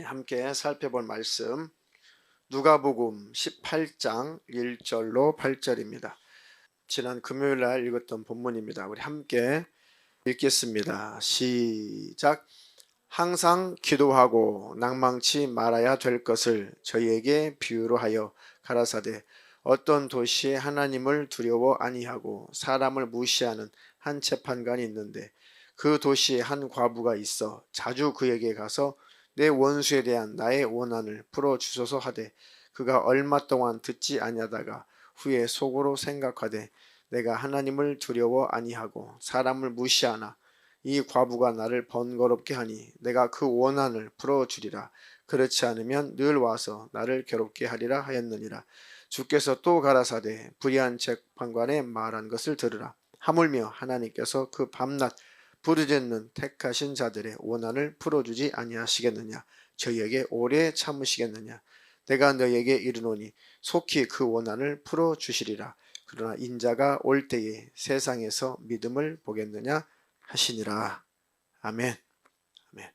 함께 살펴볼 말씀 누가복음 18장 1절로 8절입니다. 지난 금요일 날 읽었던 본문입니다. 우리 함께 읽겠습니다. 시작. 항상 기도하고 낭망치 말아야 될 것을 저희에게 비유로 하여 가라사대 어떤 도시에 하나님을 두려워 아니하고 사람을 무시하는 한 재판관이 있는데 그 도시에 한 과부가 있어 자주 그에게 가서 내 원수에 대한 나의 원한을 풀어주소서 하되 그가 얼마 동안 듣지 아니하다가 후에 속으로 생각하되 내가 하나님을 두려워 아니하고 사람을 무시하나 이 과부가 나를 번거롭게 하니 내가 그 원한을 풀어주리라. 그렇지 않으면 늘 와서 나를 괴롭게 하리라 하였느니라. 주께서 또 가라사대 불의한 재판관의 말한 것을 들으라. 하물며 하나님께서 그 밤낮 부르짖는 택하신 자들의 원한을 풀어주지 아니하시겠느냐. 저희에게 오래 참으시겠느냐. 내가 너희에게 이르노니 속히 그 원한을 풀어주시리라. 그러나 인자가 올 때에 세상에서 믿음을 보겠느냐 하시니라. 아멘. 아멘.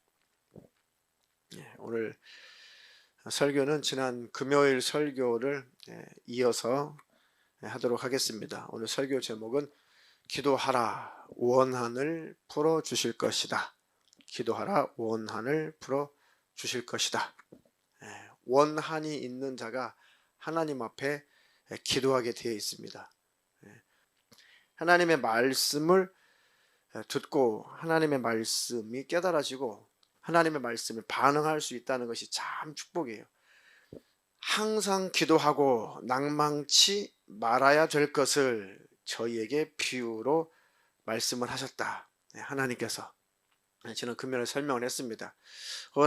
오늘 설교는 지난 금요일 설교를 이어서 하도록 하겠습니다. 오늘 설교 제목은 기도하라 원한을 풀어 주실 것이다. 기도하라 원한을 풀어 주실 것이다. 원한이 있는 자가 하나님 앞에 기도하게 되어 있습니다. 하나님의 말씀을 듣고 하나님의 말씀이 깨달아지고 하나님의 말씀에 반응할 수 있다는 것이 참 축복이에요. 항상 기도하고 낭망치 말아야 될 것을 저희에게 비유로 말씀을 하셨다. 하나님께서 저는 금요일에 설명을 했습니다.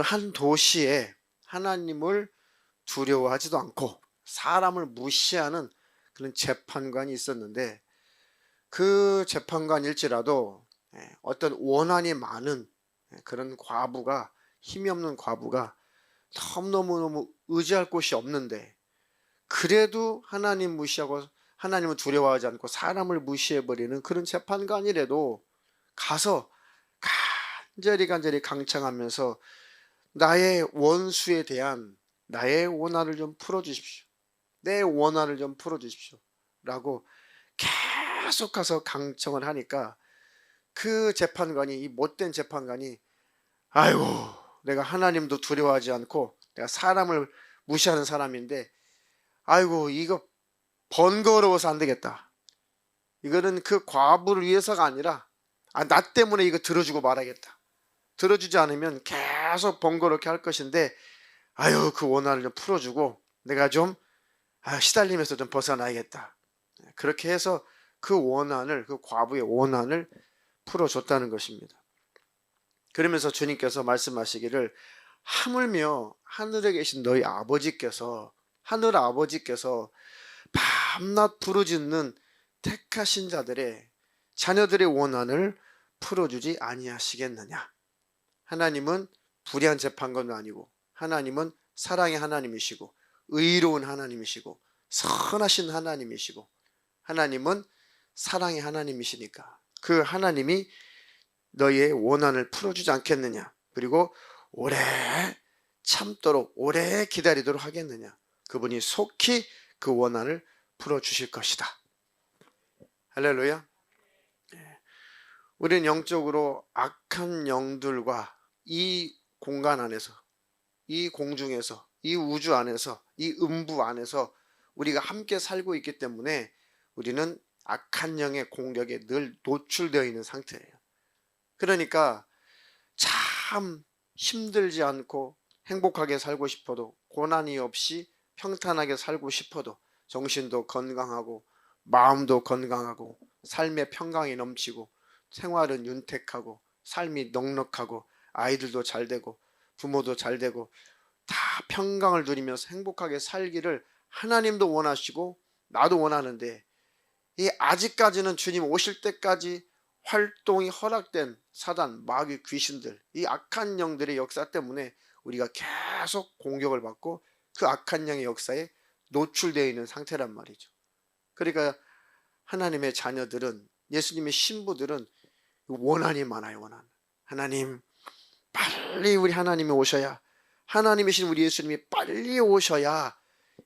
한 도시에 하나님을 두려워하지도 않고 사람을 무시하는 그런 재판관이 있었는데 그 재판관일지라도 어떤 원한이 많은 그런 과부가 힘이 없는 과부가 너무너무 의지할 곳이 없는데 그래도 하나님 무시하고 하나님을 두려워하지 않고 사람을 무시해버리는 그런 재판관이라도 가서 간절히 강창하면서 나의 원수에 대한 나의 원한을 좀 풀어주십시오. 내 원한을 좀 풀어주십시오. 라고 계속 가서 강청을 하니까 그 재판관이 이 못된 재판관이 아이고 내가 하나님도 두려워하지 않고 내가 사람을 무시하는 사람인데 아이고 이거 번거로워서 안 되겠다. 이거는 그 과부를 위해서가 아니라 나 때문에 이거 들어주고 말아야겠다. 들어주지 않으면 계속 번거롭게 할 것인데 아유 그 원한을 좀 풀어주고 내가 좀 시달림에서 좀 벗어나야겠다. 그렇게 해서 그 원한을 그 과부의 원한을 풀어줬다는 것입니다. 그러면서 주님께서 말씀하시기를 하물며 하늘에 계신 너희 아버지께서 하늘 아버지께서 밤낮 부르짖는 택하신 자들의 자녀들의 원한을 풀어주지 아니하시겠느냐. 하나님은 불의한 재판관도 아니고 하나님은 사랑의 하나님이시고 의로운 하나님이시고 선하신 하나님이시고 하나님은 사랑의 하나님이시니까 그 하나님이 너희의 원한을 풀어주지 않겠느냐. 그리고 오래 참도록 오래 기다리도록 하겠느냐. 그분이 속히 그 원한을 풀어주실 것이다. 할렐루야. 우리는 영적으로 악한 영들과 이 공간 안에서 이 공중에서 이 우주 안에서 이 음부 안에서 우리가 함께 살고 있기 때문에 우리는 악한 영의 공격에 늘 노출되어 있는 상태예요. 그러니까 참 힘들지 않고 행복하게 살고 싶어도 고난이 없이 평탄하게 살고 싶어도 정신도 건강하고 마음도 건강하고 삶의 평강이 넘치고 생활은 윤택하고 삶이 넉넉하고 아이들도 잘 되고 부모도 잘 되고 다 평강을 누리면서 행복하게 살기를 하나님도 원하시고 나도 원하는데 이 아직까지는 주님 오실 때까지 활동이 허락된 사단, 마귀, 귀신들 이 악한 영들의 역사 때문에 우리가 계속 공격을 받고 그 악한 영의 역사에 노출되어 있는 상태란 말이죠. 그러니까 하나님의 자녀들은, 예수님의 신부들은 원한이 많아요. 원한. 하나님 빨리 우리 하나님이 오셔야, 하나님이신 우리 예수님이 빨리 오셔야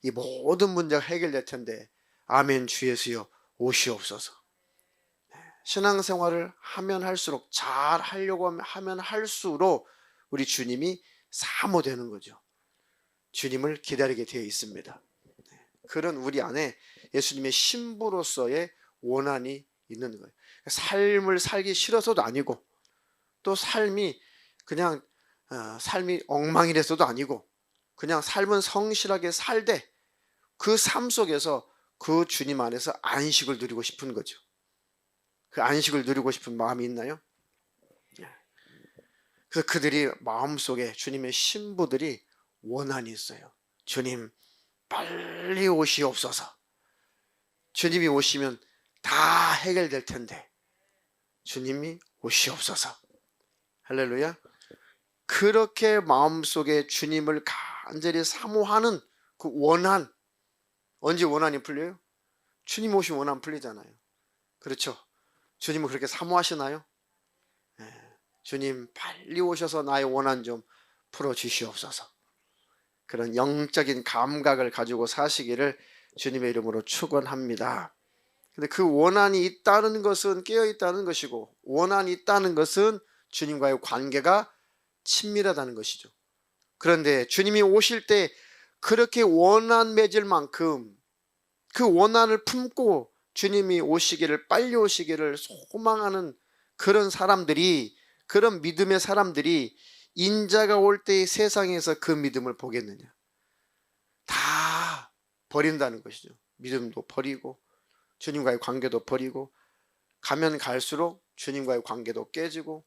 이 모든 문제가 해결될 텐데, 아멘 주 예수여 오시옵소서. 신앙생활을 하면 할수록, 잘 하려고 하면 할수록 우리 주님이 사모되는 거죠. 주님을 기다리게 되어 있습니다. 그런 우리 안에 예수님의 신부로서의 원한이 있는 거예요. 삶을 살기 싫어서도 아니고, 또 삶이 그냥 삶이 엉망이라서도 아니고, 그냥 삶은 성실하게 살되 그 삶 속에서 그 주님 안에서 안식을 누리고 싶은 거죠. 그 안식을 누리고 싶은 마음이 있나요? 그래서 그들이 마음속에, 주님의 신부들이 원한이 있어요. 주님 빨리 오시옵소서. 주님이 오시면 다 해결될 텐데 주님이 오시옵소서. 할렐루야. 그렇게 마음속에 주님을 간절히 사모하는 그 원한, 언제 원한이 풀려요? 주님 오시면 원한 풀리잖아요. 그렇죠? 주님은 그렇게 사모하시나요? 주님 빨리 오셔서 나의 원한 좀 풀어주시옵소서. 그런 영적인 감각을 가지고 사시기를 주님의 이름으로 축원합니다. 근데 그 원한이 있다는 것은 깨어 있다는 것이고, 원한이 있다는 것은 주님과의 관계가 친밀하다는 것이죠. 그런데 주님이 오실 때 그렇게 원한 맺을 만큼 그 원한을 품고 주님이 오시기를, 빨리 오시기를 소망하는 그런 사람들이, 그런 믿음의 사람들이 인자가 올 때 세상에서 그 믿음을 보겠느냐? 다 버린다는 것이죠. 믿음도 버리고 주님과의 관계도 버리고, 가면 갈수록 주님과의 관계도 깨지고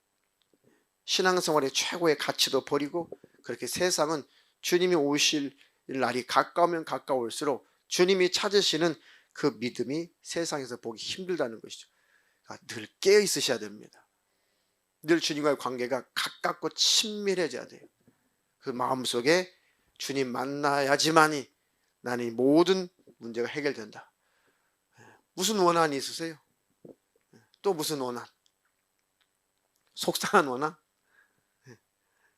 신앙생활의 최고의 가치도 버리고, 그렇게 세상은 주님이 오실 날이 가까우면 가까울수록 주님이 찾으시는 그 믿음이 세상에서 보기 힘들다는 것이죠. 늘 깨어 있으셔야 됩니다. 늘 주님과의 관계가 가깝고 친밀해져야 돼요. 그 마음속에 주님 만나야지만이 나는 이 모든 문제가 해결된다. 무슨 원한이 있으세요? 또 무슨 원한? 속상한 원한?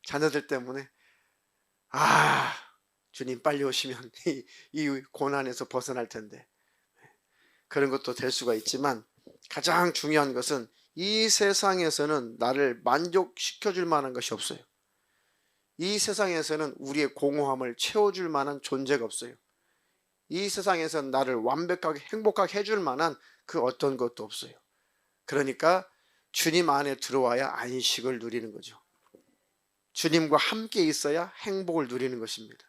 자녀들 때문에 주님 빨리 오시면 이 고난에서 벗어날 텐데, 그런 것도 될 수가 있지만, 가장 중요한 것은 이 세상에서는 나를 만족시켜줄 만한 것이 없어요. 이 세상에서는 우리의 공허함을 채워줄 만한 존재가 없어요. 이 세상에서는 나를 완벽하게 행복하게 해줄 만한 그 어떤 것도 없어요. 그러니까 주님 안에 들어와야 안식을 누리는 거죠. 주님과 함께 있어야 행복을 누리는 것입니다.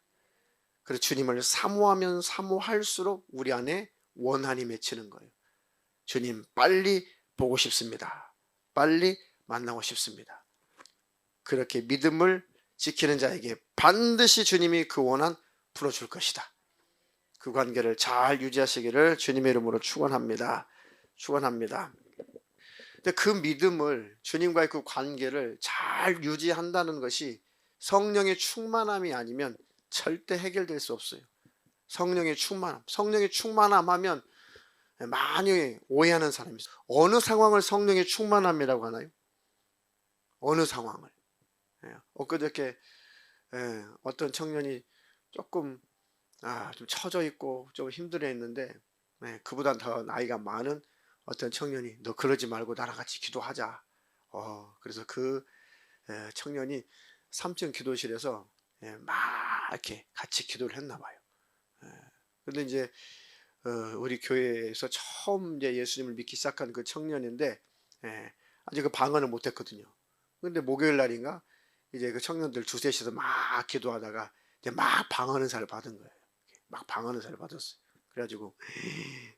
그래서 주님을 사모하면 사모할수록 우리 안에 원한이 맺히는 거예요. 주님 빨리 보고 싶습니다. 빨리 만나고 싶습니다. 그렇게 믿음을 지키는 자에게 반드시 주님이 그 원한 풀어줄 것이다. 그 관계를 잘 유지하시기를 주님의 이름으로 축원합니다. 축원합니다. 근데 그 믿음을, 주님과의 그 관계를 잘 유지한다는 것이 성령의 충만함이 아니면 절대 해결될 수 없어요. 성령의 충만함 하면 많이 오해하는 사람이 있어요. 어느 상황을 성령의 충만함이라고 하나요? 어느 상황을? 엊그저께 어떤 청년이 조금 좀 처져 있고 좀 힘들어 했는데, 그보다 더 나이가 많은 어떤 청년이 너 그러지 말고 나랑 같이 기도하자. 그래서 그 청년이 3층 기도실에서 막 이렇게 같이 기도를 했나 봐요. 근데 이제 우리 교회에서 처음 이제 예수님을 믿기 시작한 그 청년인데, 아직 그 방언을 못 했거든요. 근데 목요일 날인가 이제 그 청년들 두세 시에서 막 기도하다가 이제 막 방언 은사를 받은 거예요. 막 방언 은사를 받았어요. 그래가지고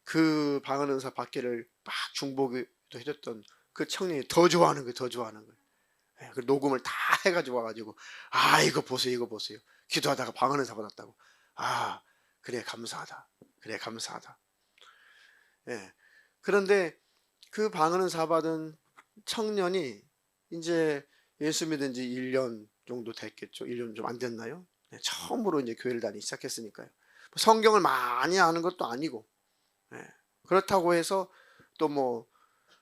그 방언 은사 받기를 막 중보기도 해줬던 그 청년이 더 좋아하는 거예요. 더 좋아하는 거예요. 그 녹음을 다 해가지고 와가지고 이거 보세요, 이거 보세요. 기도하다가 방언 은사 받았다고. 그래 감사하다. 그래 감사하다. 그런데 그 방언 은사 받은 청년이 이제 예수 믿은 지 1년 정도 됐겠죠. 1년 좀 안 됐나요? 처음으로 이제 교회를 다니기 시작했으니까요. 성경을 많이 아는 것도 아니고, 그렇다고 해서 또 뭐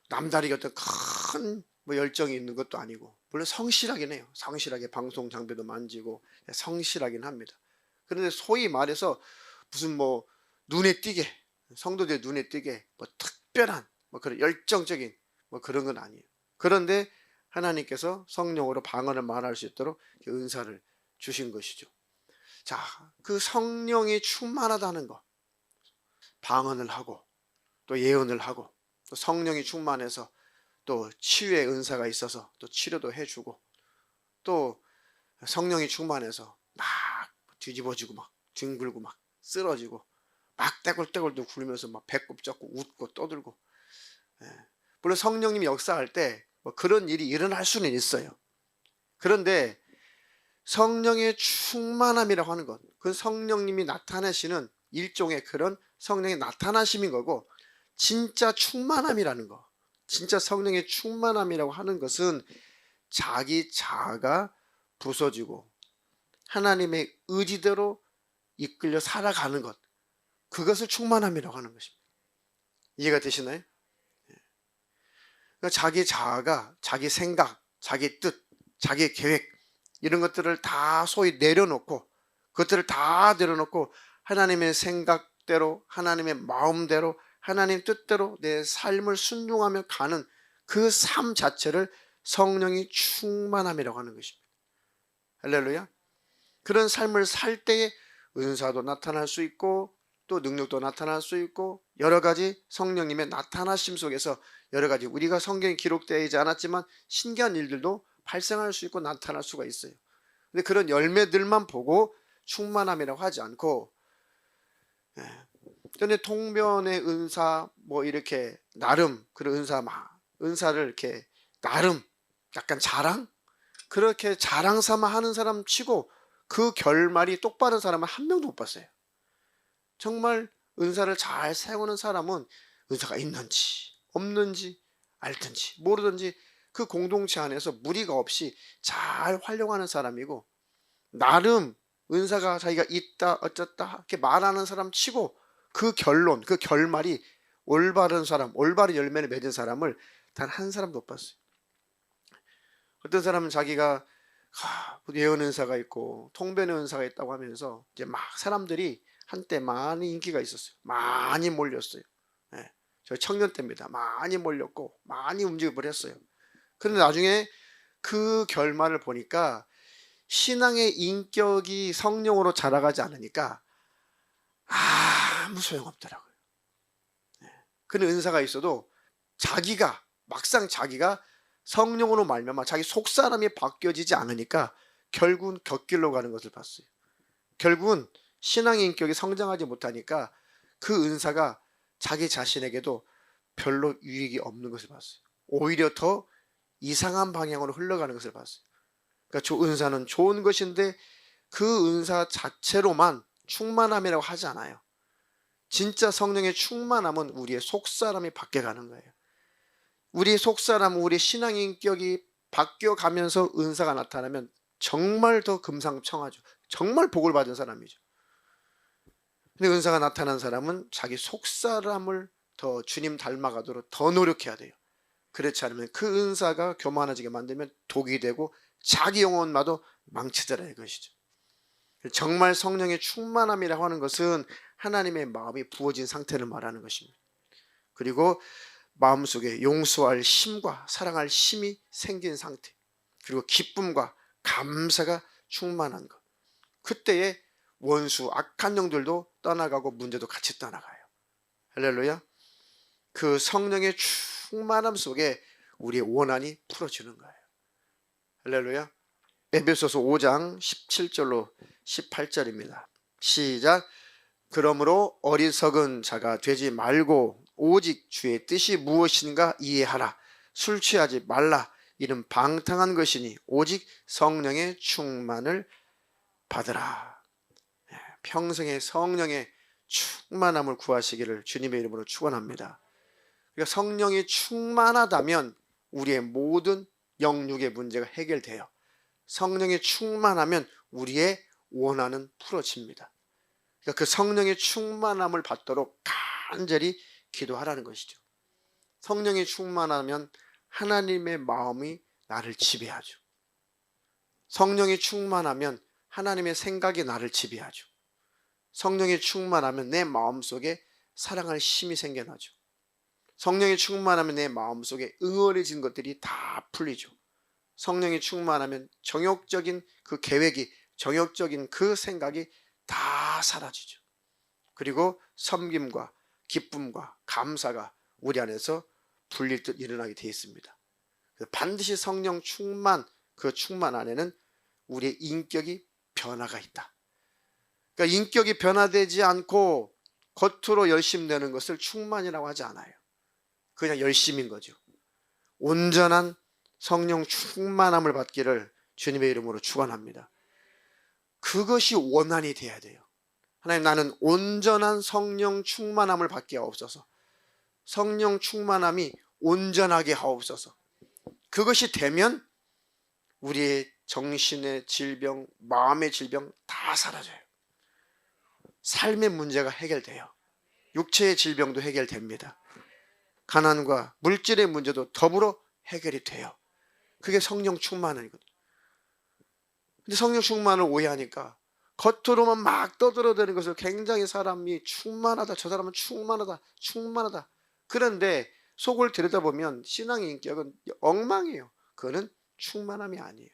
남다르게 어떤 큰 뭐 열정이 있는 것도 아니고, 물론 성실하긴 해요. 성실하게 방송 장비도 만지고 성실하긴 합니다. 그런데 소위 말해서 무슨 뭐 눈에 띄게, 성도들 눈에 띄게 뭐 특별한 뭐 그런 열정적인 뭐 그런 건 아니에요. 그런데 하나님께서 성령으로 방언을 말할 수 있도록 은사를 주신 것이죠. 자, 그 성령이 충만하다는 것, 방언을 하고 또 예언을 하고 또 성령이 충만해서 또 치유의 은사가 있어서 또 치료도 해주고, 또 성령이 충만해서 막 뒤집어지고 막 뒹굴고 막 쓰러지고 막 떼굴떼굴도 굴면서 막 배꼽 잡고 웃고 떠들고. 예. 물론 성령님이 역사할 때 뭐 그런 일이 일어날 수는 있어요. 그런데 성령의 충만함이라고 하는 것, 그 성령님이 나타내시는 일종의 그런 성령의 나타나심인 거고, 진짜 충만함이라는 거, 진짜 성령의 충만함이라고 하는 것은 자기 자아가 부서지고 하나님의 의지대로 이끌려 살아가는 것, 그것을 충만함이라고 하는 것입니다. 이해가 되시나요? 그러니까 자기 자아가 자기 생각, 자기 뜻, 자기 계획 이런 것들을 다 소위 내려놓고, 그것들을 다 내려놓고 하나님의 생각대로, 하나님의 마음대로, 하나님 뜻대로 내 삶을 순종하며 가는 그 삶 자체를 성령이 충만함이라고 하는 것입니다. 할렐루야. 그런 삶을 살 때에 은사도 나타날 수 있고 또 능력도 나타날 수 있고, 여러 가지 성령님의 나타나심 속에서 여러 가지 우리가 성경에 기록되지 않았지만 신기한 일들도 발생할 수 있고 나타날 수가 있어요. 근데 그런 열매들만 보고 충만함이라고 하지 않고, 근데 통변의 은사 뭐 이렇게 나름 그런 은사를 이렇게 나름 약간 자랑, 그렇게 자랑 삼아 하는 사람 치고 그 결말이 똑바른 사람은 한 명도 못 봤어요. 정말 은사를 잘 사용하는 사람은 은사가 있는지 없는지 알든지 모르든지 그 공동체 안에서 무리가 없이 잘 활용하는 사람이고, 나름 은사가 자기가 있다 어쩌다 이렇게 말하는 사람 치고 그 결론, 그 결말이 올바른 사람, 올바른 열매를 맺은 사람을 단 한 사람도 못 봤어요. 어떤 사람은 자기가 예언 은사가 있고 통변의 은사가 있다고 하면서 이제 막 사람들이 한때 많이 인기가 있었어요. 많이 몰렸어요. 예, 저 청년 때입니다. 많이 몰렸고 많이 움직임을 했어요. 그런데 나중에 그 결말을 보니까 신앙의 인격이 성령으로 자라가지 않으니까 아무 소용없더라고요. 그런 은사가 있어도 막상 자기가 성령으로 말미암아 자기 속사람이 바뀌어지지 않으니까 결국은 곁길로 가는 것을 봤어요. 결국은 신앙의 인격이 성장하지 못하니까 그 은사가 자기 자신에게도 별로 유익이 없는 것을 봤어요. 오히려 더 이상한 방향으로 흘러가는 것을 봤어요. 그러니까 은사는 좋은 것인데 그 은사 자체로만 충만함이라고 하지 않아요. 진짜 성령의 충만함은 우리의 속사람이 바뀌어가는 거예요. 우리 속사람, 우리 신앙의 인격이 바뀌어가면서 은사가 나타나면 정말 더 금상첨화죠. 정말 복을 받은 사람이죠. 근데 은사가 나타난 사람은 자기 속사람을 더 주님 닮아가도록 더 노력해야 돼요. 그렇지 않으면 그 은사가 교만해지게 만들면 독이 되고 자기 영혼마도 망치더라 이것이죠. 정말 성령의 충만함이라고 하는 것은 하나님의 마음이 부어진 상태를 말하는 것입니다. 그리고 마음속에 용서할 힘과 사랑할 힘이 생긴 상태, 그리고 기쁨과 감사가 충만한 것, 그때에 원수 악한 영들도 떠나가고 문제도 같이 떠나가요. 할렐루야. 그 성령의 충만함 속에 우리의 원한이 풀어지는 거예요. 할렐루야. 에베소서 5장 17절로 18절입니다. 시작. 그러므로 어리석은 자가 되지 말고 오직 주의 뜻이 무엇인가 이해하라. 술 취하지 말라. 이는 방탕한 것이니 오직 성령의 충만을 받으라. 평생의 성령의 충만함을 구하시기를 주님의 이름으로 축원합니다. 그러니까 성령이 충만하다면 우리의 모든 영육의 문제가 해결돼요. 성령이 충만하면 우리의 원한은 풀어집니다. 그러니까 그 성령의 충만함을 받도록 간절히 기도하라는 것이죠. 성령이 충만하면 하나님의 마음이 나를 지배하죠. 성령이 충만하면 하나님의 생각이 나를 지배하죠. 성령이 충만하면 내 마음속에 사랑할 힘이 생겨나죠. 성령이 충만하면 내 마음속에 응어리진 것들이 다 풀리죠. 성령이 충만하면 정욕적인 그 계획이, 정욕적인 그 생각이 다 사라지죠. 그리고 섬김과 기쁨과 감사가 우리 안에서 불릴 듯 일어나게 되어 있습니다. 반드시 성령 충만, 그 충만 안에는 우리의 인격이 변화가 있다. 그러니까 인격이 변화되지 않고 겉으로 열심 내는 것을 충만이라고 하지 않아요. 그냥 열심인 거죠. 온전한 성령 충만함을 받기를 주님의 이름으로 축원합니다. 그것이 원한이 돼야 돼요. 하나님, 나는 온전한 성령 충만함을 받게 하옵소서. 성령 충만함이 온전하게 하옵소서. 그것이 되면 우리의 정신의 질병, 마음의 질병 다 사라져요. 삶의 문제가 해결돼요. 육체의 질병도 해결됩니다. 가난과 물질의 문제도 더불어 해결이 돼요. 그게 성령 충만이거든요. 근데 성령 충만을 오해하니까 겉으로만 막 떠들어대는 것을 굉장히 사람이 충만하다, 저 사람은 충만하다, 충만하다. 그런데 속을 들여다보면 신앙의 인격은 엉망이에요. 그거는 충만함이 아니에요.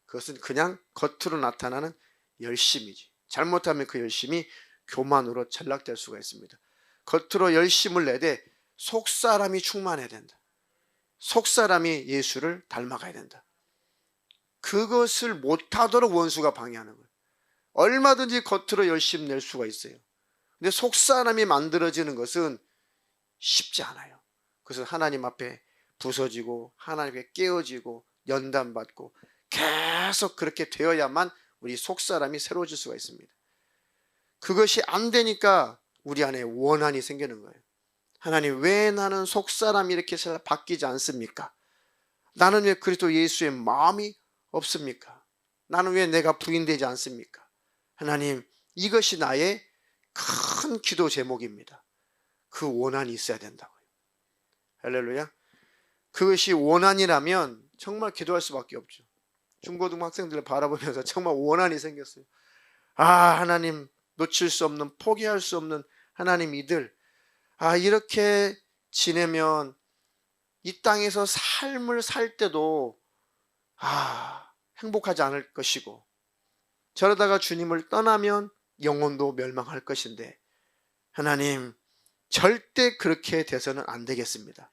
그것은 그냥 겉으로 나타나는 열심이지. 잘못하면 그 열심이 교만으로 전락될 수가 있습니다. 겉으로 열심을 내되 속사람이 충만해야 된다. 속사람이 예수를 닮아가야 된다. 그것을 못하도록 원수가 방해하는 거예요. 얼마든지 겉으로 열심 낼 수가 있어요. 근데 속사람이 만들어지는 것은 쉽지 않아요. 그래서 하나님 앞에 부서지고 하나님께 깨어지고 연단받고 계속 그렇게 되어야만 우리 속사람이 새로워질 수가 있습니다. 그것이 안 되니까 우리 안에 원한이 생기는 거예요. 하나님, 왜 나는 속사람이 이렇게 바뀌지 않습니까? 나는 왜 그리스도 예수의 마음이 없습니까? 나는 왜 내가 부인되지 않습니까? 하나님, 이것이 나의 큰 기도 제목입니다. 그 원한이 있어야 된다고요. 할렐루야. 그것이 원한이라면 정말 기도할 수밖에 없죠. 중고등부 학생들을 바라보면서 정말 원한이 생겼어요. 아, 하나님, 놓칠 수 없는, 포기할 수 없는 하나님, 이들 이렇게 지내면 이 땅에서 삶을 살 때도 행복하지 않을 것이고, 저러다가 주님을 떠나면 영혼도 멸망할 것인데, 하나님, 절대 그렇게 돼서는 안 되겠습니다.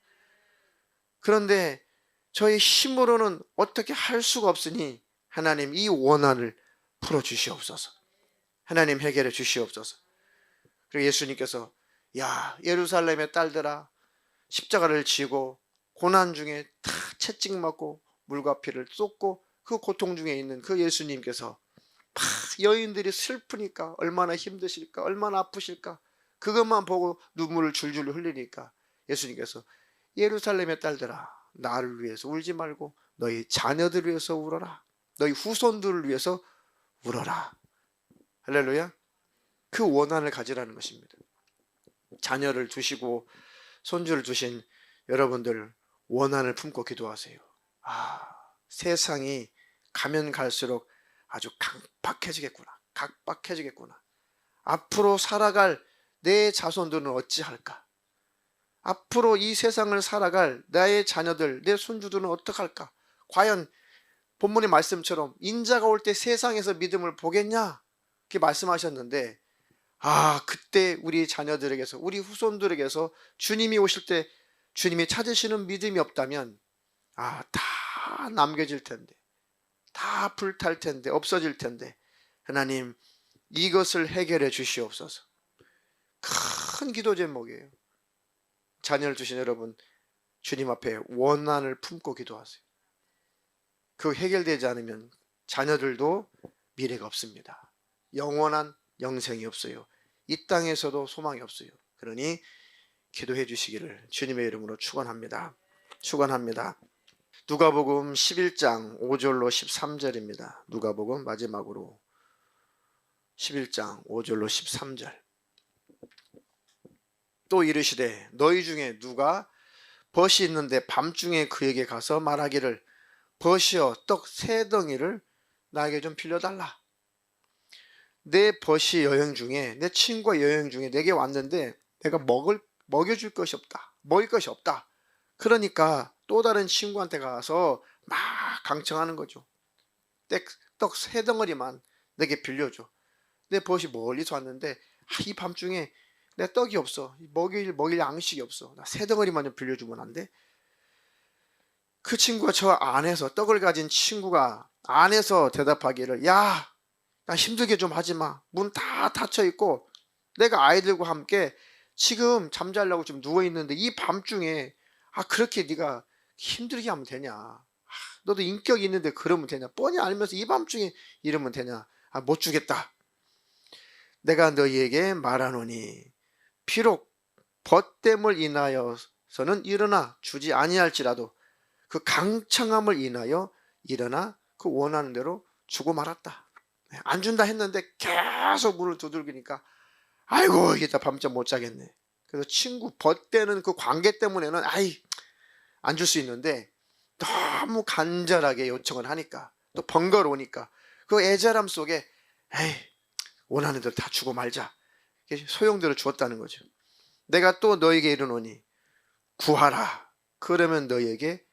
그런데 저의 힘으로는 어떻게 할 수가 없으니 하나님, 이 원한을 풀어주시옵소서. 하나님, 해결해 주시옵소서. 그리고 예수님께서 야, 예루살렘의 딸들아, 십자가를 지고 고난 중에 다 채찍맞고 물과 피를 쏟고 그 고통 중에 있는 그 예수님께서 막 여인들이 슬프니까 얼마나 힘드실까, 얼마나 아프실까, 그것만 보고 눈물을 줄줄 흘리니까 예수님께서 예루살렘의 딸들아, 나를 위해서 울지 말고 너희 자녀들을 위해서 울어라, 너희 후손들을 위해서 울어라. 할렐루야. 그 원한을 가지라는 것입니다. 자녀를 두시고 손주를 두신 여러분들, 원한을 품고 기도하세요. 세상이 가면 갈수록 아주 각박해지겠구나. 각박해지겠구나. 앞으로 살아갈 내 자손들은 어찌할까? 앞으로 이 세상을 살아갈 나의 자녀들, 내 손주들은 어떡할까? 과연 본문의 말씀처럼 인자가 올 때 세상에서 믿음을 보겠냐? 이렇게 말씀하셨는데, 그때 우리 자녀들에게서, 우리 후손들에게서 주님이 오실 때 주님이 찾으시는 믿음이 없다면 다 남겨질 텐데, 다 불탈 텐데, 없어질 텐데, 하나님, 이것을 해결해 주시옵소서. 큰 기도 제목이에요. 자녀를 주신 여러분, 주님 앞에 원한을 품고 기도하세요. 그 해결되지 않으면 자녀들도 미래가 없습니다. 영원한 영생이 없어요. 이 땅에서도 소망이 없어요. 그러니 기도해 주시기를 주님의 이름으로 축원합니다. 축원합니다. 누가복음 11장 5절로 13절입니다. 누가복음 마지막으로 11장 5절로 13절. 또 이르시되 너희 중에 누가 벗이 있는데 밤중에 그에게 가서 말하기를 벗이여 떡 세 덩이를 나에게 좀 빌려달라. 내 벗이 여행 중에 내 친구가 여행 중에 내게 왔는데 내가 먹여줄 것이 없다. 먹일 것이 없다. 그러니까 또 다른 친구한테 가서 막 강청하는 거죠. 떡 세 덩어리만 내게 빌려줘. 내 벗이 멀리서 왔는데 이 밤중에 내 떡이 없어. 먹일 양식이 없어. 나 세 덩어리만 좀 빌려주면 안 돼? 그 친구가 저 안에서 떡을 가진 친구가 안에서 대답하기를 야, 나 힘들게 좀 하지 마. 문 다 닫혀 있고 내가 아이들과 함께 지금 잠자려고 좀 누워 있는데 이 밤중에 그렇게 네가 힘들게 하면 되냐? 너도 인격이 있는데 그러면 되냐? 뻔히 알면서 이 밤중에 이러면 되냐? 못 주겠다. 내가 너희에게 말하노니 비록 벗됨을 인하여서는 일어나 주지 아니할지라도 그 강청함을 인하여 일어나 그 원하는 대로 주고 말았다. 안 준다 했는데 계속 문을 두들기니까 아이고 이게 다 밤잠 못 자겠네. 그래서 친구 벗되는 그 관계 때문에는 안 줄 수 있는데 너무 간절하게 요청을 하니까 또 번거로우니까 그 애절함 속에 원하는 대로 다 주고 말자. 소용대로 주었다는 거죠. 내가 또 너에게 이르노니 구하라. 그러면 너에게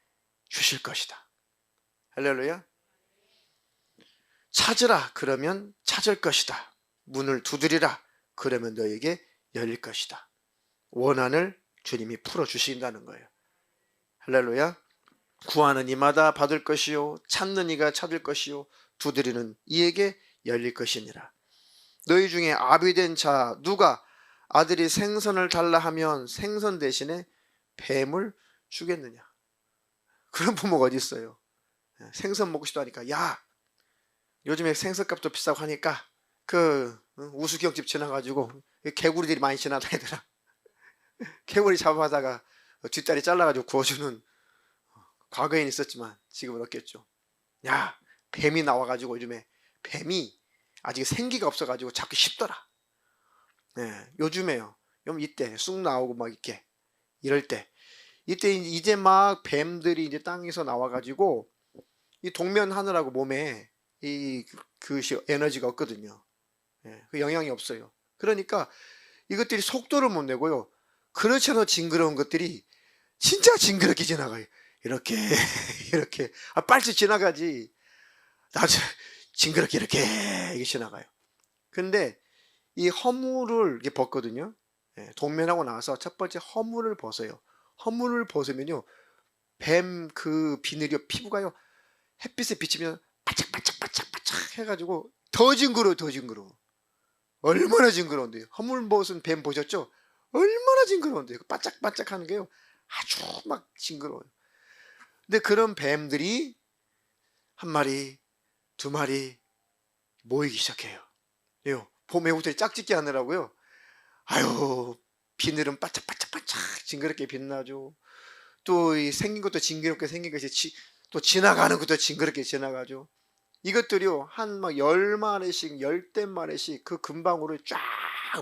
주실 것이다. 할렐루야. 찾으라. 그러면 찾을 것이다. 문을 두드리라. 그러면 너에게 열릴 것이다. 원한을 주님이 풀어주신다는 거예요. 할렐루야. 구하는 이마다 받을 것이요 찾는 이가 찾을 것이요 두드리는 이에게 열릴 것이니라. 너희 중에 아비된 자 누가 아들이 생선을 달라 하면 생선 대신에 뱀을 주겠느냐? 그런 부모가 어디 있어요? 생선 먹고 싶다 하니까 야, 요즘에 생선값도 비싸고 하니까 그 우수경집 지나가지고 개구리들이 많이 지나다니더라. 개구리 잡아다가 뒷다리 잘라가지고 구워주는 과거에는 있었지만 지금은 없겠죠. 야, 뱀이 나와가지고 요즘에 뱀이 아직 생기가 없어가지고 잡기 쉽더라. 요즘에요. 이때 쑥 나오고 막 이렇게 이럴 때 이때 이제 막 뱀들이 이제 땅에서 나와가지고 이 동면하느라고 몸에 그것이 에너지가 없거든요. 그 영향이 없어요. 그러니까 이것들이 속도를 못 내고요. 그렇지 않아 징그러운 것들이 진짜 징그럽게 지나가요. 이렇게 이렇게 빨리 지나가지. 아주 징그럽게 이렇게 지나가요. 근데 이 허물을 이렇게 벗거든요. 동면하고 나서 첫 번째 허물을 벗어요. 허물을 벗으면요, 뱀 그 비늘이 피부가요 햇빛에 비치면 바짝바짝바짝바짝 해가지고 더 징그러워. 얼마나 징그러운데요. 허물 벗은 뱀 보셨죠? 얼마나 징그러운데요. 바짝바짝하는 게요 아주 막 징그러워요. 근데 그런 뱀들이 한 마리, 두 마리 모이기 시작해요. 봄에 옷들이 짝짓기 하느라고요. 비늘은 바짝바짝바짝 징그럽게 빛나죠. 또 이 생긴 것도 징그럽게 생긴 것이 또 지나가는 것도 징그럽게 지나가죠. 이것들이요 한 막 10마리씩 10댓마리씩 그 근방으로 쫙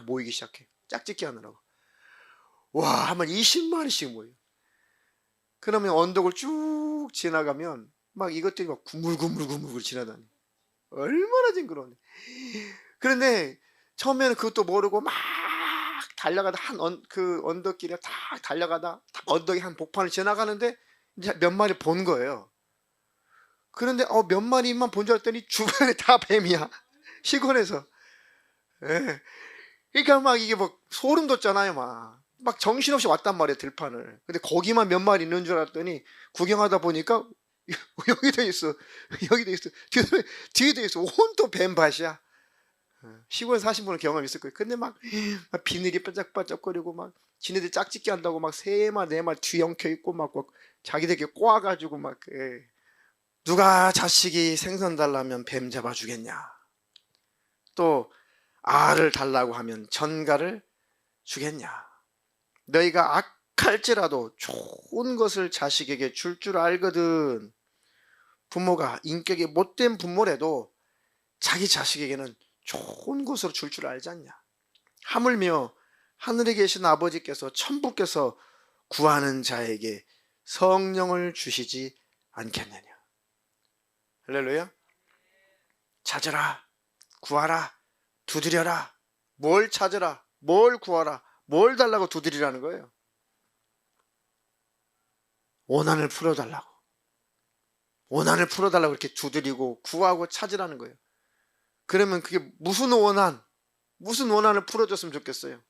모이기 시작해요. 짝짓기 하느라고. 와, 한번 20마리씩 모여요. 그러면 언덕을 쭉 지나가면 막 이것들이 막 구물구물 지나다니. 얼마나 징그러운데. 그런데 처음에는 그것도 모르고 막 달려가다 그 언덕길에 다 달려가다 언덕이 한 복판을 지나가는데 이제 몇 마리 본 거예요. 그런데 몇 마리만 본 줄 알았더니 주변에 다 뱀이야. 시골에서. 예. 그러니까 막 이게 막 소름 돋잖아요. 막 정신없이 왔단 말이에요, 들판을. 근데 거기만 몇 마리 있는 줄 알았더니 구경하다 보니까 여기도 있어. 여기도 있어. 뒤에도 있어. 온통 뱀밭이야. 시골에 사신 분은 경험 있을 거예요. 근데 막 비늘이 반짝반짝거리고 막 지네들 짝짓기 한다고 막 3마리 4마리 뒤엉켜 있고 막 자기들끼리 꼬아가지고 막 누가 자식이 생선 달라면 뱀 잡아주겠냐. 또 알을 달라고 하면 전갈을 주겠냐. 너희가 악할지라도 좋은 것을 자식에게 줄 줄 알거든. 부모가 인격이 못된 부모라도 자기 자식에게는 좋은 것으로 줄 줄 알지 않냐. 하물며 하늘에 계신 아버지께서 천부께서 구하는 자에게 성령을 주시지 않겠느냐. 할렐루야. 찾으라, 구하라, 두드려라. 뭘 찾으라, 뭘 구하라, 뭘 달라고 두드리라는 거예요. 원한을 풀어달라고. 원한을 풀어달라고 이렇게 두드리고 구하고 찾으라는 거예요. 그러면 그게 무슨 원한을 풀어줬으면 좋겠어요.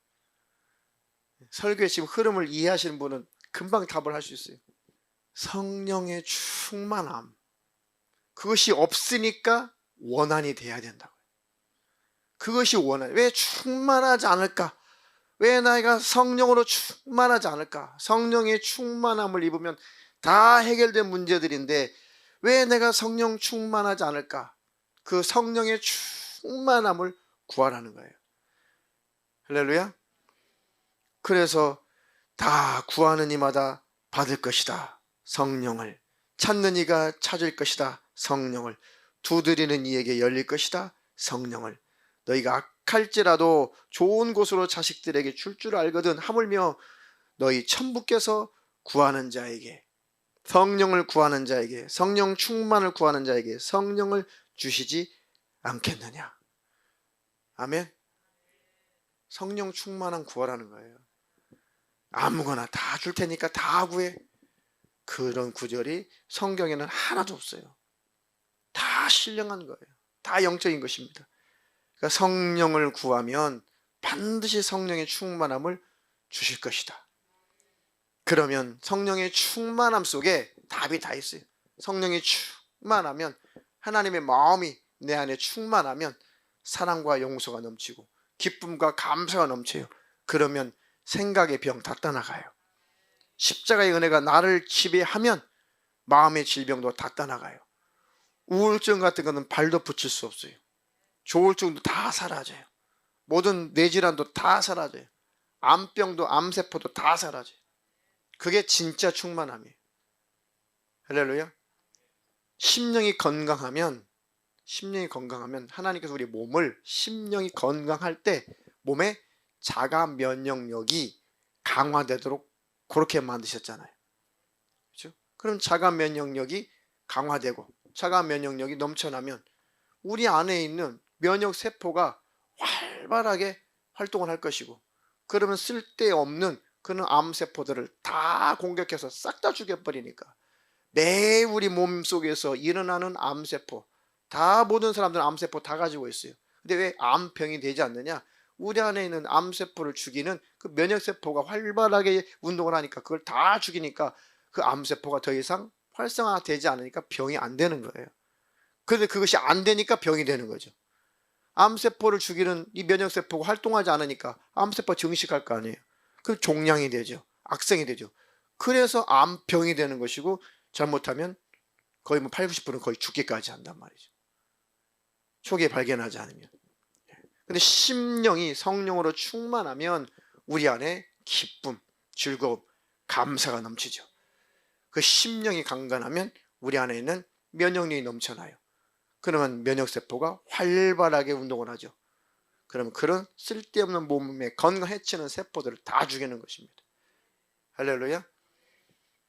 설교의 지금 흐름을 이해하시는 분은 금방 답을 할 수 있어요. 성령의 충만함. 그것이 없으니까 원한이 돼야 된다고요. 그것이 원한. 왜 충만하지 않을까? 왜 나이가 성령으로 충만하지 않을까? 성령의 충만함을 입으면 다 해결된 문제들인데 왜 내가 성령 충만하지 않을까? 그 성령의 충만함을 구하라는 거예요. 할렐루야. 그래서 다 구하는 이마다 받을 것이다. 성령을. 찾는 이가 찾을 것이다. 성령을. 두드리는 이에게 열릴 것이다. 성령을. 너희가 악할지라도 좋은 곳으로 자식들에게 줄 줄 알거든. 하물며 너희 천부께서 구하는 자에게, 성령을 구하는 자에게, 성령 충만을 구하는 자에게 성령을 주시지 않겠느냐. 아멘. 성령 충만한 구하라는 거예요. 아무거나 다 줄 테니까 다 구해. 그런 구절이 성경에는 하나도 없어요. 다 신령한 거예요. 다 영적인 것입니다. 그러니까 성령을 구하면 반드시 성령의 충만함을 주실 것이다. 그러면 성령의 충만함 속에 답이 다 있어요. 성령이 충만하면, 하나님의 마음이 내 안에 충만하면 사랑과 용서가 넘치고 기쁨과 감사가 넘쳐요. 그러면 생각의 병 다 떠나가요. 십자가의 은혜가 나를 지배하면 마음의 질병도 다 떠나가요. 우울증 같은 거는 발도 붙일 수 없어요. 조울증도 다 사라져요. 모든 뇌질환도 다 사라져요. 암병도 암세포도 다 사라져요. 그게 진짜 충만함이에요. 할렐루야. 심령이 건강하면 하나님께서 우리 몸을, 심령이 건강할 때 몸에 자가 면역력이 강화되도록 그렇게 만드셨잖아요. 그렇죠? 그럼 자가 면역력이 강화되고 자가 면역력이 넘쳐나면 우리 안에 있는 면역 세포가 활발하게 활동을 할 것이고, 그러면 쓸데없는 그런 암세포들을 다 공격해서 싹 다 죽여버리니까 매 우리 몸속에서 일어나는 암세포, 다 모든 사람들은 암세포 다 가지고 있어요. 근데 왜 암병이 되지 않느냐? 우리 안에 있는 암세포를 죽이는 그 면역세포가 활발하게 운동을 하니까, 그걸 다 죽이니까 그 암세포가 더 이상 활성화되지 않으니까 병이 안 되는 거예요. 그런데 그것이 안 되니까 병이 되는 거죠. 암세포를 죽이는 이 면역세포가 활동하지 않으니까 암세포 증식할 거 아니에요. 그 종양이 되죠. 악성이 되죠. 그래서 암병이 되는 것이고, 잘못하면 거의 80, 90%는 거의 죽기까지 한단 말이죠. 초기에 발견하지 않으면. 근데 심령이 성령으로 충만하면 우리 안에 기쁨, 즐거움, 감사가 넘치죠. 그 심령이 강건하면 우리 안에 있는 면역력이 넘쳐나요. 그러면 면역세포가 활발하게 운동을 하죠. 그러면 그런 쓸데없는 몸에 건강 해치는 세포들을 다 죽이는 것입니다. 할렐루야.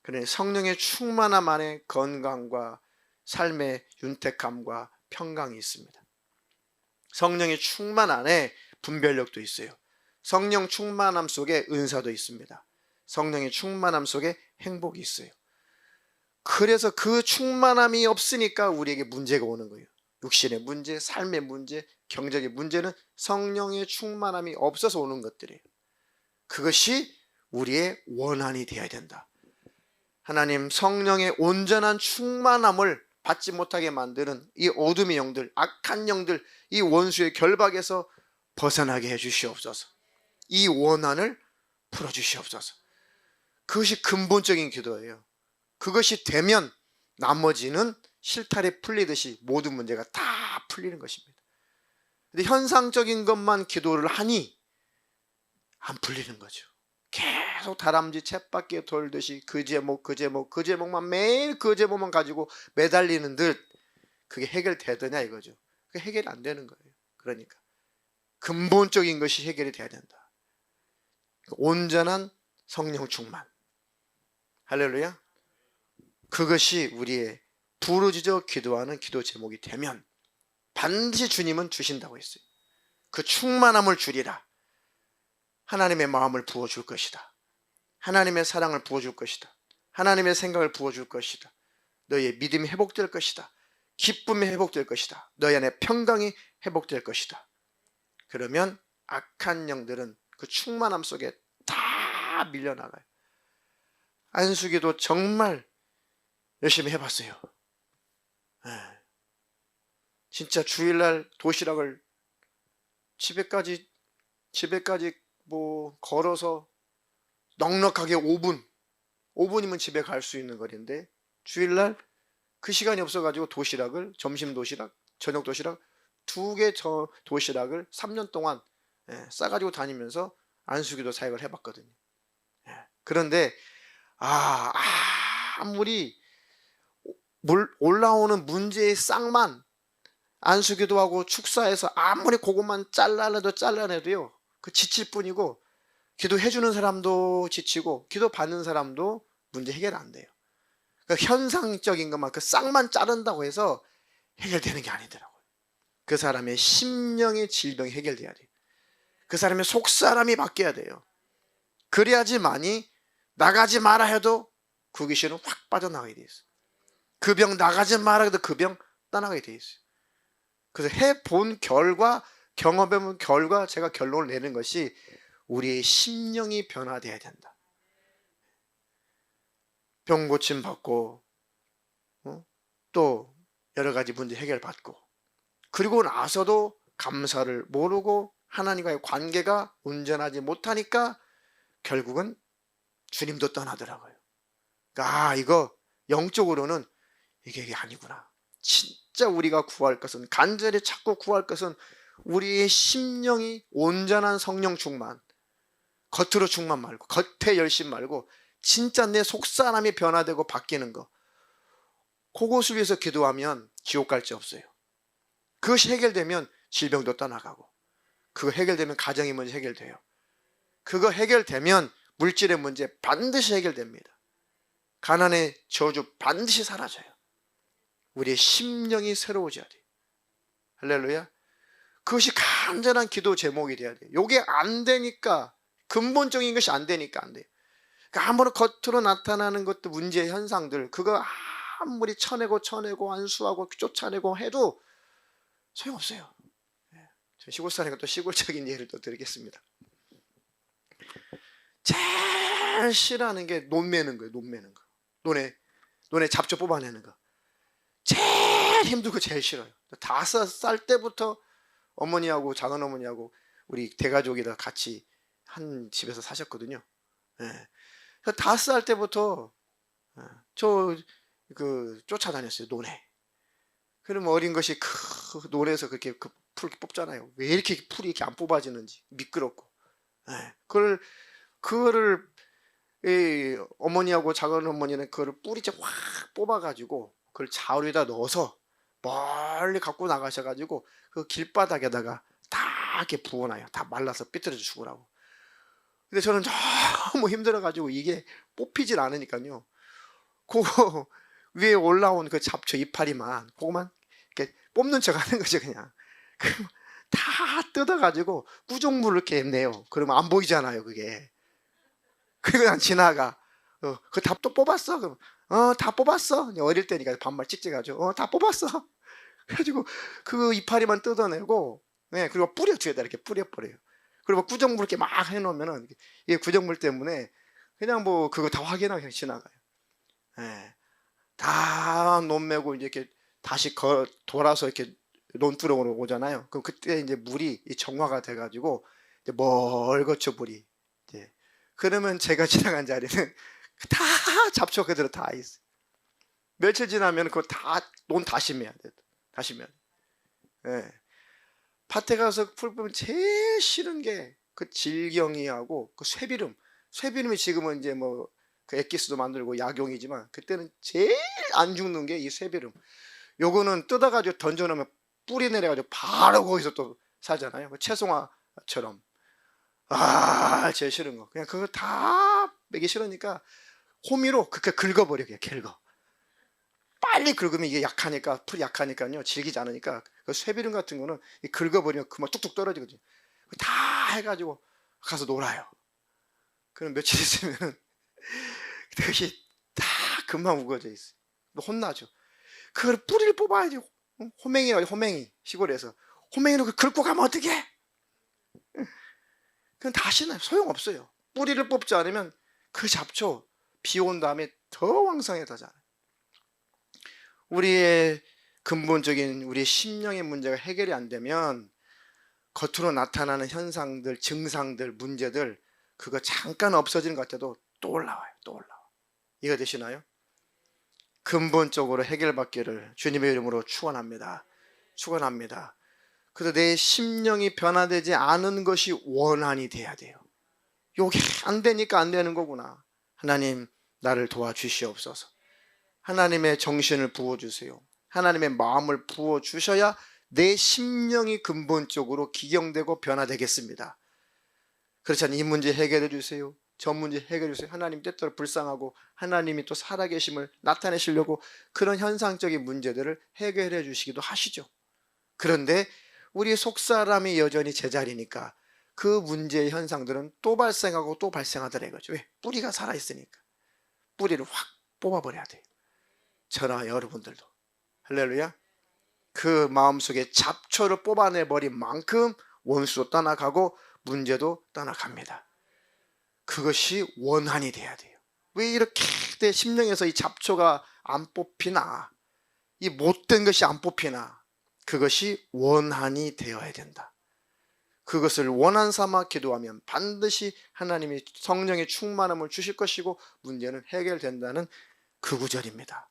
그러니 성령의 충만함 안에 건강과 삶의 윤택함과 평강이 있습니다. 성령의 충만 안에 분별력도 있어요. 성령 충만함 속에 은사도 있습니다. 성령의 충만함 속에 행복이 있어요. 그래서 그 충만함이 없으니까 우리에게 문제가 오는 거예요. 육신의 문제, 삶의 문제, 경제의 문제는 성령의 충만함이 없어서 오는 것들이에요. 그것이 우리의 원한이 되어야 된다. 하나님, 성령의 온전한 충만함을 받지 못하게 만드는 이 어둠의 영들, 악한 영들, 이 원수의 결박에서 벗어나게 해주시옵소서. 이 원한을 풀어주시옵소서. 그것이 근본적인 기도예요. 그것이 되면 나머지는 실타래 풀리듯이 모든 문제가 다 풀리는 것입니다. 근데 현상적인 것만 기도를 하니 안 풀리는 거죠. 계속 다람쥐 쳇바퀴에 돌듯이 그 제목만 매일 그 제목만 가지고 매달리는 듯 그게 해결되더냐 이거죠. 그게 해결이 안 되는 거예요. 그러니까 근본적인 것이 해결이 돼야 된다. 온전한 성령 충만, 할렐루야. 그것이 우리의 부르짖어 기도하는 기도 제목이 되면 반드시 주님은 주신다고 했어요. 그 충만함을 주리라. 하나님의 마음을 부어줄 것이다. 하나님의 사랑을 부어줄 것이다. 하나님의 생각을 부어줄 것이다. 너희의 믿음이 회복될 것이다. 기쁨이 회복될 것이다. 너희 안에 평강이 회복될 것이다. 그러면 악한 영들은 그 충만함 속에 다 밀려나가요. 안수기도 정말 열심히 해봤어요. 진짜 주일날 도시락을 집에까지 뭐 걸어서 넉넉하게 5분이면 집에 갈 수 있는 거리인데 주일날 그 시간이 없어가지고 도시락을 점심 도시락, 저녁 도시락 2개 도시락을 3년 동안 싸가지고 다니면서 안수기도 사역을 해봤거든요. 그런데 아무리 올라오는 문제의 쌍만 안수기도 하고 축사해서 아무리 그것만 잘라내도요 그 지칠 뿐이고, 기도해주는 사람도 지치고 기도 받는 사람도 문제 해결 안 돼요. 그러니까 현상적인 것만 그 쌍만 자른다고 해서 해결되는 게 아니더라고요. 그 사람의 심령의 질병이 해결돼야 돼요. 그 사람의 속사람이 바뀌어야 돼요. 그래야지만이 나가지 마라 해도 그 귀신은 확 빠져나가게 돼 있어요. 그 병 나가지 마라 해도 그 병 떠나가게 돼 있어요. 그래서 해본 결과, 경험해본 결과 제가 결론을 내는 것이 우리의 심령이 변화돼야 된다. 병 고침 받고 또 여러 가지 문제 해결받고 그리고 나서도 감사를 모르고 하나님과의 관계가 온전하지 못하니까 결국은 주님도 떠나더라고요. 그러니까 이거 영적으로는 이게 아니구나. 진짜 우리가 구할 것은, 간절히 찾고 구할 것은 우리의 심령이 온전한 성령 충만, 겉으로 충만 말고, 겉에 열심 말고 진짜 내 속사람이 변화되고 바뀌는 거, 그것을 위해서 기도하면 지옥 갈 데 없어요. 그것이 해결되면 질병도 떠나가고, 그거 해결되면 가정의 문제 해결돼요. 그거 해결되면 물질의 문제 반드시 해결됩니다. 가난의 저주 반드시 사라져요. 우리의 심령이 새로워져야 돼요. 할렐루야. 그것이 간절한 기도 제목이 돼야 돼요. 이게 안 되니까, 근본적인 것이 안 되니까 안 돼요. 그러니까 아무리 겉으로 나타나는 것도 문제의 현상들, 그거 아무리 쳐내고 안수하고 쫓아내고 해도 소용없어요. 저 시골 사니까 또 시골적인 예를 또 드리겠습니다. 제일 싫어하는 게 논 매는 거예요. 논에 잡초 뽑아내는 거. 제일 힘들고 제일 싫어요. 5살 때부터 어머니하고 작은 어머니하고 우리 대가족이다 같이 한 집에서 사셨거든요. 5살 때부터 쫓아다녔어요, 논에. 그러면 어린 것이 그 논에서 그렇게 그 풀 뽑잖아요. 왜 이렇게 풀이 이렇게 안 뽑아지는지 미끄럽고. 그거를 어머니하고 작은 어머니는 그걸 뿌리째 확 뽑아가지고 그걸 자루에다 넣어서 멀리 갖고 나가셔가지고 그 길바닥에다가 다 이렇게 부어놔요. 다 말라서 삐뚤어져 죽으라고. 근데 저는 너무 힘들어가지고 이게 뽑히질 않으니까요. 그거 위에 올라온 그 잡초 이파리만 그거만 이렇게 뽑는 척 하는 거죠, 그냥. 다 뜯어가지고 구종물을 이렇게 내요. 그러면 안 보이잖아요, 그게. 그리고 그냥 지나가. 그 다 또 뽑았어? 그럼 다 뽑았어. 어릴 때니까 반말 찍찍하죠. 다 뽑았어. 그래가지고 그 이파리만 뜯어내고, 그리고 뿌려줘야 이렇게 뿌려버려요. 그리고 구정물 이렇게 막 해놓으면은 이게 구정물 때문에 그냥 뭐 그거 다 확인하고 그냥 지나가요. 다 논매고 이제 이렇게 다시 돌아서 이렇게 논두렁으로 오잖아요. 그럼 그때 이제 물이 정화가 돼가지고 이제 멀겋죠, 물이. 이제 그러면 제가 지나간 자리는 다 잡초 그대로 다 있어요. 며칠 지나면 그거 다 논 다시 매야 돼. 다시 매야 돼. 밭에 가서 풀 보면 제일 싫은 게 그 질경이하고 그 쇠비름이 지금은 이제 뭐 그 액기스도 만들고 약용이지만 그때는 제일 안 죽는 게 이 쇠비름. 요거는 뜯어가지고 던져놓으면 뿌리 내려가지고 바로 거기서 또 살잖아요. 채송화처럼. 제일 싫은 거. 그냥 그거 다 매기 싫으니까 호미로 그렇게 긁어버려. 그냥 긁어. 빨리 긁으면 이게 약하니까, 풀이 약하니까요, 질기지 않으니까 그 쇠비름 같은 거는 긁어버리면 그만 뚝뚝 떨어지거든요. 다 해가지고 가서 놀아요. 그럼 며칠 있으면 그것이 다 금방 우거져 있어요. 혼나죠. 그걸 뿌리를 뽑아야지. 호맹이라고, 호맹이. 시골에서 호맹이로 긁고 가면 어떡해? 그건 다시는 소용없어요. 뿌리를 뽑지 않으면 그 잡초 비 온 다음에 더 왕성해져잖아요. 우리의 근본적인 우리 심령의 문제가 해결이 안 되면 겉으로 나타나는 현상들, 증상들, 문제들 그거 잠깐 없어지는 것 같아도 또 올라와요. 또 올라와. 이해가 되시나요? 근본적으로 해결받기를 주님의 이름으로 축원합니다. 축원합니다. 그래서 내 심령이 변화되지 않은 것이 원한이 돼야 돼요. 요게 안 되니까 안 되는 거구나. 하나님 나를 도와주시옵소서. 하나님의 정신을 부어주세요. 하나님의 마음을 부어주셔야 내 심령이 근본적으로 기경되고 변화되겠습니다. 그렇지 않으면 이 문제 해결해 주세요. 저 문제 해결해 주세요. 하나님 때때로 불쌍하고 하나님이 또 살아계심을 나타내시려고 그런 현상적인 문제들을 해결해 주시기도 하시죠. 그런데 우리 속사람이 여전히 제자리니까 그 문제의 현상들은 또 발생하고 또 발생하더라 이거죠. 왜? 뿌리가 살아있으니까. 뿌리를 확 뽑아버려야 돼요. 저나 여러분들도. 할렐루야. 그 마음속에 잡초를 뽑아내버린 만큼 원수도 떠나가고 문제도 떠나갑니다. 그것이 원한이 돼야 돼요. 왜 이렇게 내 심령에서 이 잡초가 안 뽑히나, 이 못된 것이 안 뽑히나, 그것이 원한이 되어야 된다. 그것을 원한 삼아 기도하면 반드시 하나님이 성령의 충만함을 주실 것이고 문제는 해결된다는 그 구절입니다.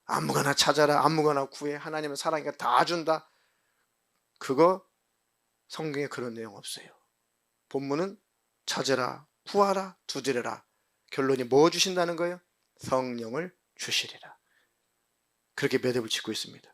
아무거나 찾아라, 아무거나 구해, 하나님은 사랑이니까 다 준다. 그거 성경에 그런 내용 없어요. 본문은 찾으라, 구하라, 두드려라. 결론이 뭐 주신다는 거예요? 성령을 주시리라. 그렇게 매듭을 짓고 있습니다.